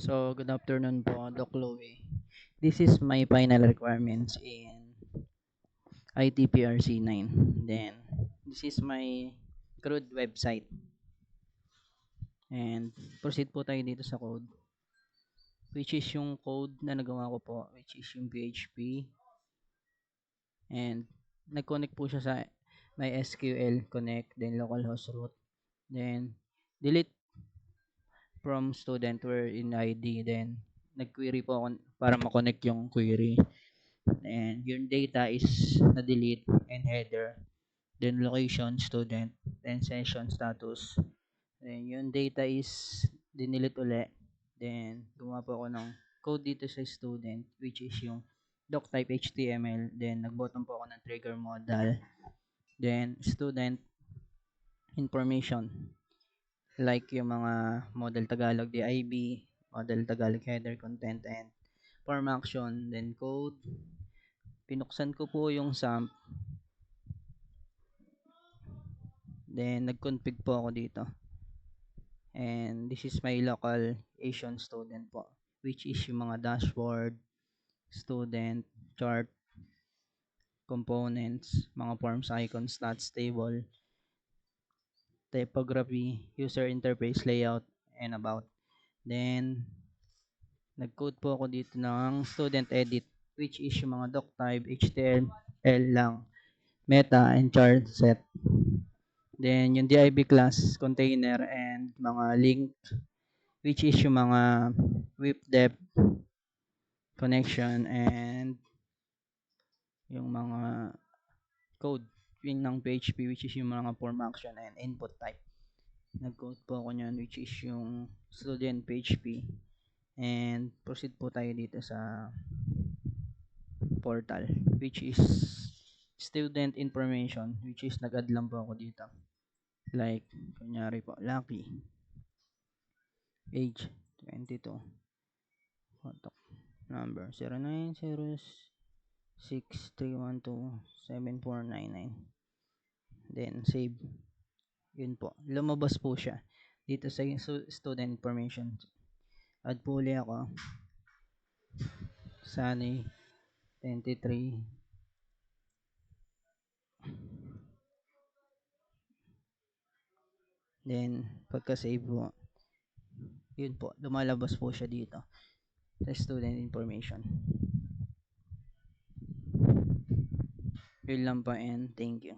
So, good afternoon po, Doc Louie. This is my final requirements in ITPRC 9. Then, this is my CRUD website. And, proceed po tayo dito sa code. Which is yung code na nagawa ko po, which is yung PHP. And, nag-connect po siya sa MySQL connect, then localhost root. Then, delete from student where in ID. Then, nag-query po ako para ma-connect yung query. And yung data is na-delete and header. Then location, student. Then session status. Then yung data is dinilit uli. Then gumawa po ako ng code dito sa student which is yung doctype HTML. Then nag-button po ako ng trigger modal. Then student information like yung mga model Tagalog DIB, model Tagalog header content and form action, then code. Pinuksan ko po yung SAMP. Then, nag-config po ako dito. And this is my local Asian student po. Which is yung mga dashboard, student, chart, components, mga forms, icons, stats, table, typography, user interface, layout, and about. Then, nag-code po ako dito ng student edit. Which is yung mga doc type, HTML lang, meta, and chart set. Then, yung DIB class, container, and mga link, which is yung mga whip depth, connection, and yung mga code yun ng PHP, which is yung mga form action and input type. Nag-code po ako nyan, which is yung student PHP. And proceed po tayo dito sa portal, which is student information, which is nag-add lang po ako dito. Like, kunyari po, Lucky. Age, 22. Contact number, 0906-312-7499. Then, save. Yun po. Lumabas po siya. Dito sa student information. Add po ulit ako. Sunny, 23. Then, pagka-save po, yun po, lumalabas po siya dito sa student information. Yun lang po and thank you.